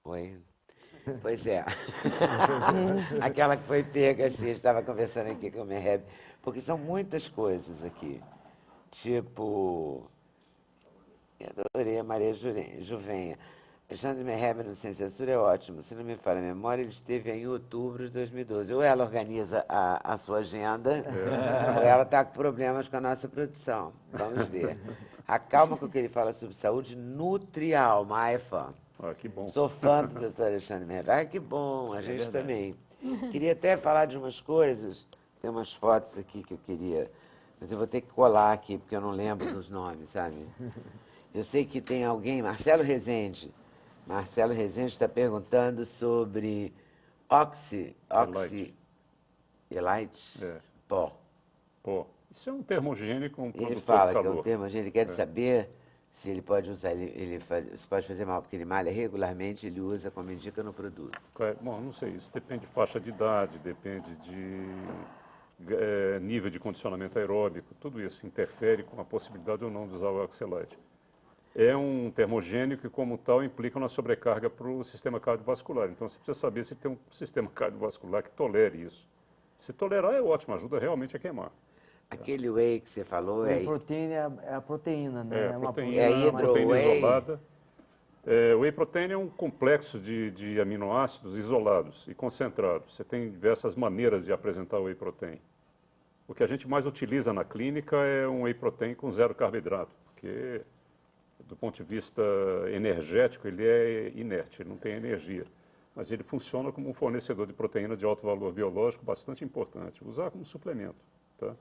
Oi. Pois é. Aquela que foi pega, assim, eu estava conversando aqui com o Merheb, porque são muitas coisas aqui. Tipo, eu adorei a Maria Juvenha. Alexandre Merheb no Sem Censura é ótimo. Se não me falha a memória, ele esteve aí em outubro de 2012. Ou ela organiza a sua agenda, ou ela está com problemas com a nossa produção. Vamos ver. A calma com que ele fala sobre saúde nutre a alma. Ah, é fã. Ah, que bom. Sou fã do doutor Alexandre Merheb. Ah, que bom, a gente também. Queria até falar de umas coisas. Tem umas fotos aqui que eu queria, mas eu vou ter que colar aqui, porque eu não lembro dos nomes, sabe? Eu sei que tem alguém, Marcelo Rezende. Marcelo Rezende está perguntando sobre Elite? É. Pó. Pó. Isso é um termogênico, um Ele produtor fala de que é calor. um termo, ele quer saber se ele pode usar, se pode fazer mal, porque ele malha regularmente, ele usa como indica no produto. Bom, não sei, isso depende de faixa de idade, depende de nível de condicionamento aeróbico, tudo isso interfere com a possibilidade ou não de usar o Oxalate. É um termogênico e, como tal, implica uma sobrecarga para o sistema cardiovascular. Então, você precisa saber se tem um sistema cardiovascular que tolere isso. Se tolerar, é ótimo, ajuda realmente a queimar. Aquele whey que você falou Whey protein é a proteína, né? É, proteína, É hidro proteína whey. isolada. O whey protein é um complexo de aminoácidos isolados e concentrados. Você tem diversas maneiras de apresentar o whey protein. O que a gente mais utiliza na clínica é um whey protein com zero carboidrato, porque do ponto de vista energético ele é inerte, ele não tem energia. Mas ele funciona como um fornecedor de proteína de alto valor biológico bastante importante. Usar como suplemento, tá?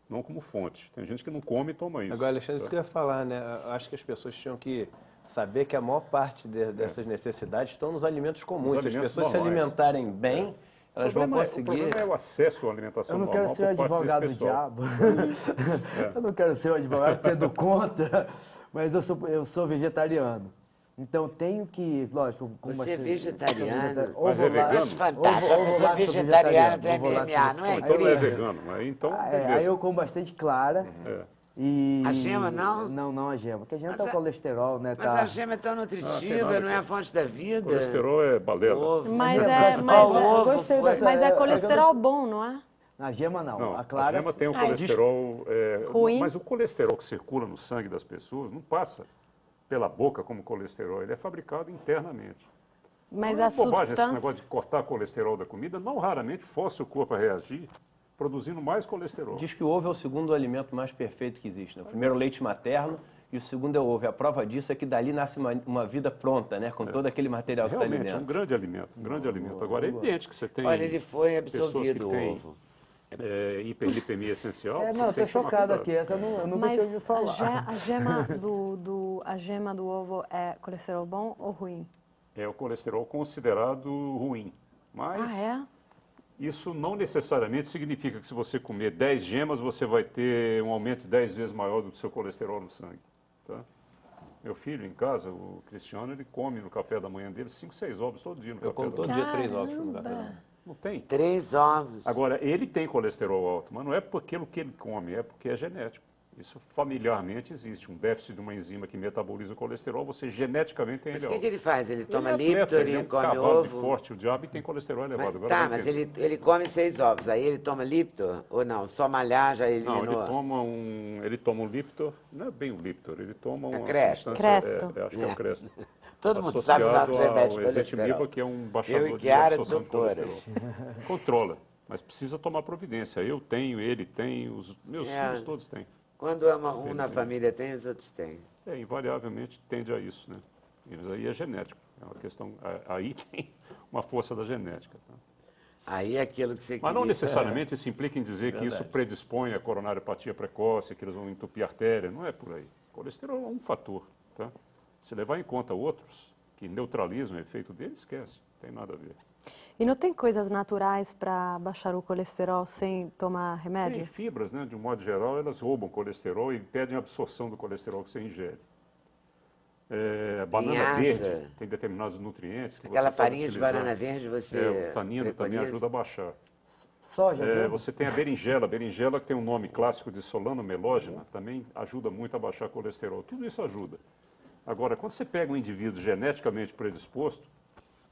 Não como fonte. Tem gente que não come e toma isso. Agora, Alexandre, isso que eu ia falar, né? Eu acho que as pessoas tinham que saber que a maior parte dessas necessidades estão nos alimentos comuns. Se as pessoas se alimentarem bem, elas vão conseguir... O problema é o acesso à alimentação Eu não normal quero ser o por parte desse advogado do pessoal. diabo. Eu não quero ser o advogado sendo contra, mas eu sou vegetariano. Então tenho que, lógico... Você é vegetariano? Mas é vegano? Mas fantástico, a pessoa vegetariana do MMA, não é? Então não é vegano, mas então beleza. Aí eu como bastante clara. E... A gema não? Não a gema, porque a gema tá o colesterol, né? Mas a gema é tão nutritiva, não é a fonte da vida. O colesterol é balela. Ovo. Mas é colesterol bom, não é? A gema não, Não, a clara... a gema tem o colesterol... ruim. Mas o colesterol que circula no sangue das pessoas não passa pela boca como colesterol, ele é fabricado internamente. Mas não é a bobagem esse substância... negócio de cortar colesterol da comida, não raramente força o corpo a reagir, produzindo mais colesterol. Diz que o ovo é o segundo alimento mais perfeito que existe, né? O primeiro é o leite materno e o segundo é o ovo. E a prova disso é que dali nasce uma vida pronta, né? Com todo aquele material que está ali Realmente, dentro. é um grande alimento, um grande alimento. Agora, é evidente que você tem... Olha, ele foi pessoas absorvido que o têm, ovo. hiperlipemia essencial. Não, eu tô chocado aqui, essa eu nunca tinha ouvido falar. A gema do ovo é colesterol bom ou ruim? É o colesterol considerado ruim. Mas isso não necessariamente significa que se você comer 10 gemas, você vai ter um aumento de 10 vezes maior do que o seu colesterol no sangue. Tá? Meu filho em casa, o Cristiano, ele come no café da manhã dele 5, 6 ovos todo dia no café da manhã. Eu como todo dia 3 ovos no café da manhã. Não tem. 3 ovos. Agora, ele tem colesterol alto, mas não é porque o que ele come, é porque é genético. Isso familiarmente existe. Um déficit de uma enzima que metaboliza o colesterol, você geneticamente tem Mas ele o alto. que ele faz? Ele toma é atleta, Liptor ele é e um come cavalo de ovo? forte, o diabo, e tem colesterol elevado. Agora Tá, vai mas ver. ele come 6 ovos, aí ele toma Liptor? Ou não? Só malhar já eliminou? Não, ele toma um Liptor, não é bem um Liptor, ele toma uma Cresto. substância... acho que é o Cresto. Todo mundo sabe o nosso associado remédio ao ezetimiba, que é um Eu baixador e de Chiara, absorção de doutora. colesterol. Controla, mas precisa tomar providência. Eu tenho, ele tem, os meus filhos todos têm. Quando um na família tem, os outros têm. Invariavelmente tende a isso, né? Mas aí é genético. É uma questão, aí tem uma força da genética. Tá? Aí é aquilo que você Mas não necessariamente isso implica em dizer que isso predispõe a coronariopatia precoce, que eles vão entupir a artéria. Não é por aí. O colesterol é um fator. Tá? Se levar em conta outros que neutralizam o efeito dele, esquece. Não tem nada a ver. E não tem coisas naturais para baixar o colesterol sem tomar remédio? Tem fibras, né? De um modo geral, elas roubam colesterol e impedem a absorção do colesterol que você ingere. Banana verde tem determinados nutrientes que aquela você farinha pode de utilizar. banana verde você o tanino também ajuda a baixar. Soja, você tem a berinjela que tem um nome clássico de solano melógena, também ajuda muito a baixar colesterol. Tudo isso ajuda. Agora, quando você pega um indivíduo geneticamente predisposto,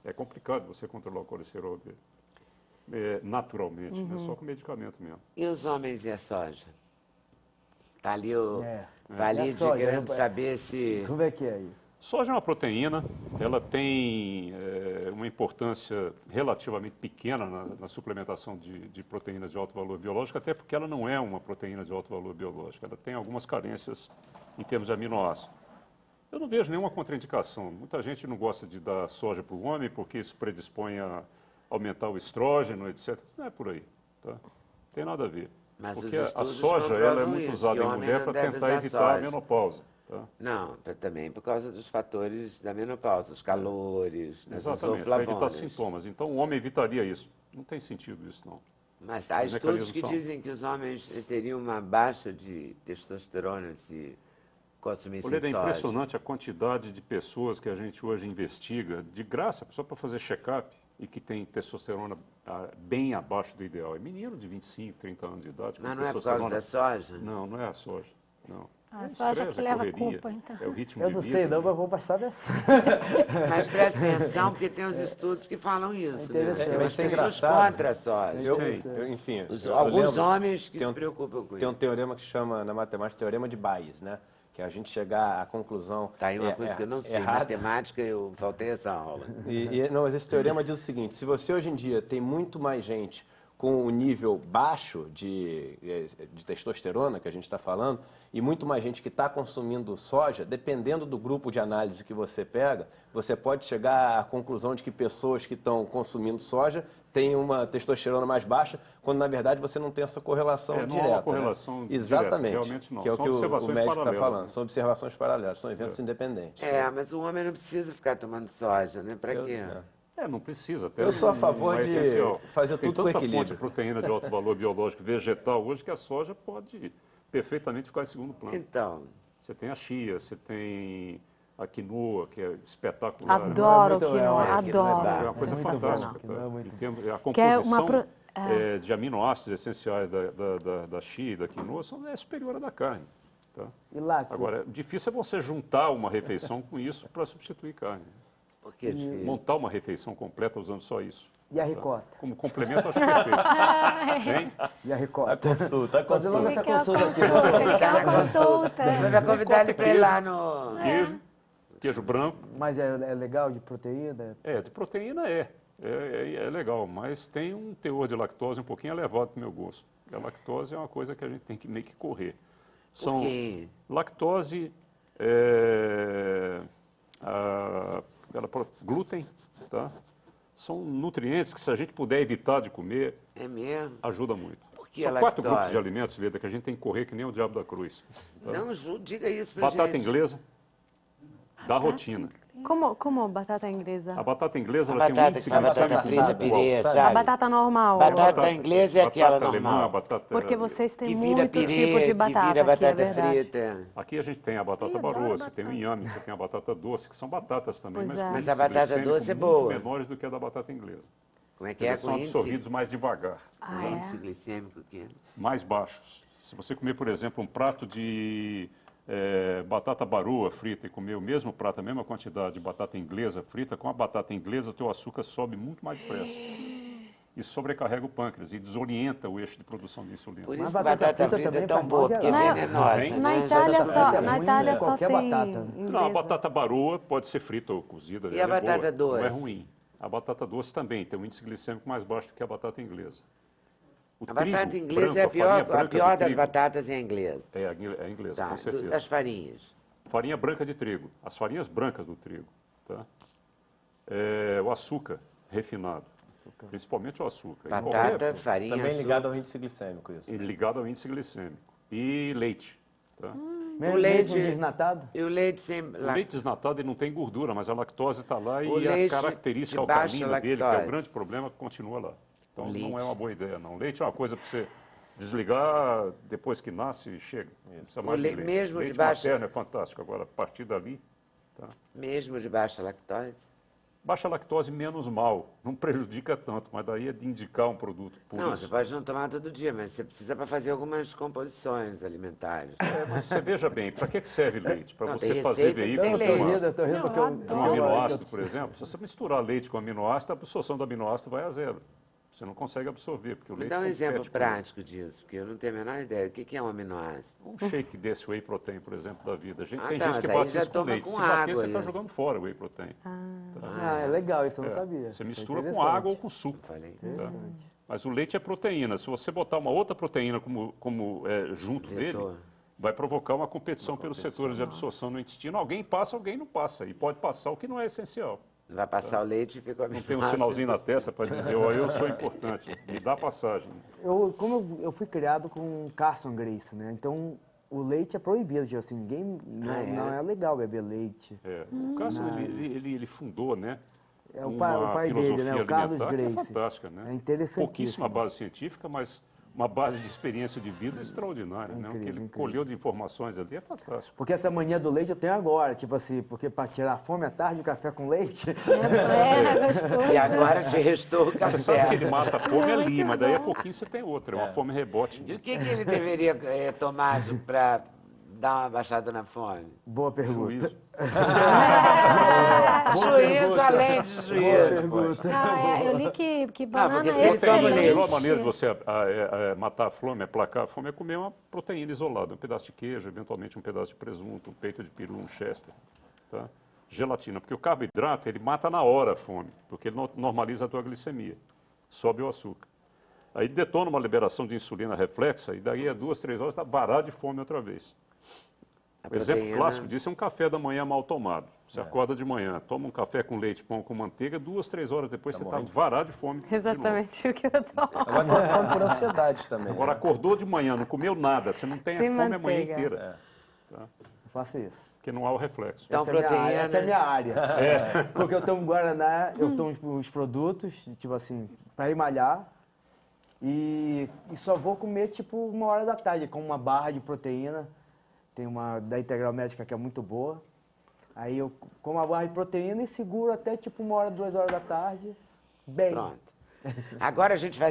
É complicado você controlar o colesterol dele. Naturalmente, né? Só com medicamento mesmo. E os homens e a soja? Tá ali o É. Valide E a soja, querendo né? saber se... Como é que é aí? Soja é uma proteína, ela tem uma importância relativamente pequena na suplementação de proteínas de alto valor biológico, até porque ela não é uma proteína de alto valor biológico, ela tem algumas carências em termos de aminoácidos. Eu não vejo nenhuma contraindicação. Muita gente não gosta de dar soja para o homem porque isso predispõe a aumentar o estrógeno, etc. Não é por aí, tá? Não tem nada a ver. Mas os Porque a estudos soja ela é comprovam muito isso, usada que em o homem mulher não para deve tentar usar evitar a soja. menopausa. Tá? Não, também por causa dos fatores da menopausa, os calores, né, os Exatamente, para evitar isoflavonas. sintomas. Então o homem evitaria isso. Não tem sentido isso, não. Mas há Os estudos mecanismos que são. dizem que os homens teriam uma baixa de testosterona se consumissem Olha, é soja. impressionante a quantidade de pessoas que a gente hoje investiga, de graça, só para fazer check-up, e que tem testosterona bem abaixo do ideal. É menino de 25, 30 anos de idade. Com Mas não é por testosterona... causa da soja? Não, não é a soja. Não. A É soja estresse, que é leva a correria, culpa, então. é o ritmo Eu de não vida, sei não, né? mas vou prestar atenção. Mas presta atenção, porque tem os estudos que falam isso, né? interessante. Tem Mas umas é pessoas engraçado. contra a soja. Enfim, Alguns lembro, homens que tem se preocupam com tem um isso. teorema que chama, na matemática, teorema de Bayes, né? Que é a gente chegar à conclusão Tá aí uma coisa que eu não sei. errada. Matemática, eu faltei essa aula. Não, mas esse teorema diz o seguinte: se você hoje em dia tem muito mais gente com um nível baixo de testosterona, que a gente está falando, e muito mais gente que está consumindo soja, dependendo do grupo de análise que você pega, você pode chegar à conclusão de que pessoas que estão consumindo soja têm uma testosterona mais baixa, quando na verdade você não tem essa correlação Não há direta. uma correlação né? direta, Exatamente, realmente não. que é o São que o observações médico está paralelas, falando. né? São observações paralelas, são eventos independentes. Mas o homem não precisa ficar tomando soja, né? Pra quê? Não precisa. Até Eu sou a não favor é de essencial. fazer Tem tudo com tanta equilíbrio. fonte de proteína de alto valor biológico vegetal hoje que a soja pode perfeitamente ficar em segundo plano. Então, Você tem a chia, você tem a quinoa, que é espetacular. Adoro muito- quinoa, é adoro. É uma coisa Muito fantástica. bom, Tá? quinoa é muito Em termos- a Que é composição uma de aminoácidos essenciais da chia e da quinoa é superior à da carne. Tá? E lácteo? Agora, difícil é você juntar uma refeição com isso para substituir carne. por que é difícil? Montar uma refeição completa usando só isso. E a ricota? Como complemento, acho perfeito. Hein? E a ricota? A consulta, a Fazer logo consulta. essa consulta aqui. Quer uma consulta? Mas vai convidar ele pra ir lá no... Queijo branco. Mas é legal de proteína? De proteína é legal, mas tem um teor de lactose um pouquinho elevado para o meu gosto. A lactose é uma coisa que a gente tem que meio que correr. São quê? lactose, glúten, tá? São nutrientes que se a gente puder evitar de comer, É mesmo? ajuda muito. que São a 4 lactose? grupos de alimentos, Leda, que a gente tem que correr que nem o diabo da cruz. Não, diga isso pra Batata gente. inglesa, da rotina. Como batata inglesa? A batata inglesa A ela tem um batata índice que a batata glicêmico frita, muito pirê, alto. A sabe? batata normal. Batata inglesa é aquela batata alemã, normal. batata... Porque vocês têm Que vira muito pirê, tipo de batata, que vira aqui, é batata verdade. frita. Aqui a gente tem a batata Ih, adoro baroa, você tem o batata. inhame, você tem a batata doce, que são batatas também, Pois mas é. com Mas índice a batata glicêmico doce é muito boa. menores do que a da batata inglesa. Como é que é Eles com são índice? absorvidos mais devagar, Ah, Índice é? glicêmico que é? mais baixos. Se você comer, por exemplo, um prato de batata baroa frita e comer o mesmo prato, a mesma quantidade de batata inglesa frita, com a batata inglesa o teu açúcar sobe muito mais depressa. E sobrecarrega o pâncreas e desorienta o eixo de produção de insulina. Por Mas isso que batata batata frita frita é também tão faz boa, mal porque é geral. venenosa, Hein? Na né? Itália Batata frita só, é na ruim, Itália né? só Qualquer tem batata. inglesa. Não, a batata baroa pode ser frita ou cozida. E ela a é boa, batata doce? Não é ruim. A batata doce também tem um índice glicêmico mais baixo do que a batata inglesa. O A batata trigo inglesa branco, é a farinha a branca pior do das trigo, batatas é a inglesa. É a inglesa, Tá, com certeza. das farinhas. Farinha branca de trigo, as farinhas brancas do trigo, tá? O açúcar refinado, principalmente o açúcar. Em Batata, qualquer- farinha, Também açúcar. ligado ao índice glicêmico, isso. e ligado ao índice glicêmico. E leite, tá? Mesmo leite- desnatado? E o leite sem... O leite desnatado ele não tem gordura, mas a lactose está lá O e a leite característica de baixa alcalina dele, que é o lactose. grande problema, continua lá. Então Leite. não é uma boa ideia, não. Leite é uma coisa para você desligar depois que nasce e chega. Não precisa mais de leite. mesmo de Leite baixa- materno é fantástico. Agora, a partir dali, tá? Mesmo de baixa lactose? Baixa lactose menos mal, não prejudica tanto, mas daí é de indicar um produto puro. Não, você pode não tomar todo dia, mas você precisa para fazer algumas composições alimentares. Mas você veja bem, para que serve leite? Para Não, você tem fazer receita que veículo tem de leite. Eu tô rindo Não, porque eu eu... de um adoro. aminoácido, por exemplo. Se você misturar leite com aminoácido, a absorção do aminoácido vai a zero. Você não consegue absorver, porque o Me leite dá um compete exemplo com prático disso, porque eu não tenho a menor ideia. O que é um aminoácido? um shake desse whey protein, por exemplo, da vida. Tem tá, gente mas que aí bate já isso com toma leite. com Se bater, água você está isso. jogando fora o whey protein. Ah, é legal, isso eu não sabia. Você Isso é mistura com interessante. água ou com suco. Falei. Tá? Mas o leite é proteína. Se você botar uma outra proteína junto Vetor. dele, vai provocar uma competição pelos setores de absorção no intestino. Alguém passa, alguém não passa. E pode passar o que não é essencial. Vai passar o leite e fica Não tem um sinalzinho na testa para dizer, ó, eu sou importante, me dá passagem. Como eu fui criado com Carson Grace, né? Então, o leite é proibido, tipo assim, ninguém... Não é legal beber leite. É, o Cássio, ele fundou, né? É o uma pai dele, filosofia né? O Carlos alimentar que é Grace. fantástica, né? É interessantíssimo. Pouquíssima base científica, mas uma base de experiência de vida extraordinária, né? O que ele Incrível. colheu de informações ali é fantástico. Porque essa mania do leite eu tenho agora, tipo assim, porque para tirar a fome à tarde, o café com leite... Gostoso. E agora te restou o Você sabe que café. ele mata a fome ali, Muito mas daí a bom. pouquinho você tem outra, é uma fome rebote. E o que ele deveria tomar para dar uma baixada na fome? Boa pergunta. Juízo. Juízo além de juízo. poxa. Eu li que banana porque se é ele toma A excelente. melhor maneira de você matar a fome, aplacar a fome, é comer uma proteína isolada. Um pedaço de queijo, eventualmente um pedaço de presunto, um peito de peru, um chester. Tá? Gelatina, porque o carboidrato, ele mata na hora a fome, porque ele normaliza a tua glicemia, sobe o açúcar. Aí detona uma liberação de insulina reflexa, e daí a 2, 3 horas está varado de fome outra vez. O exemplo proteína- clássico disso é um café da manhã mal tomado. Você acorda de manhã, toma um café com leite, pão com manteiga, 2, 3 horas depois você está varado de fome. de novo. Exatamente o que eu tô. Agora tem fome por ansiedade também. Agora acordou de manhã, não comeu nada, você não tem a Sem fome a manhã manteiga. inteira, Eu faço isso. porque não há o reflexo. Então, essa, é minha proteína- área, essa é a minha área. Porque eu tomo Guaraná, eu tomo os produtos, tipo assim, para ir malhar. E só vou comer, tipo, 1h da tarde, com uma barra de proteína. Tem uma da Integral Médica que é muito boa. Aí eu como a barra de proteína e seguro até, tipo, 1h, 2h da tarde. Bem. Pronto. Agora a gente vai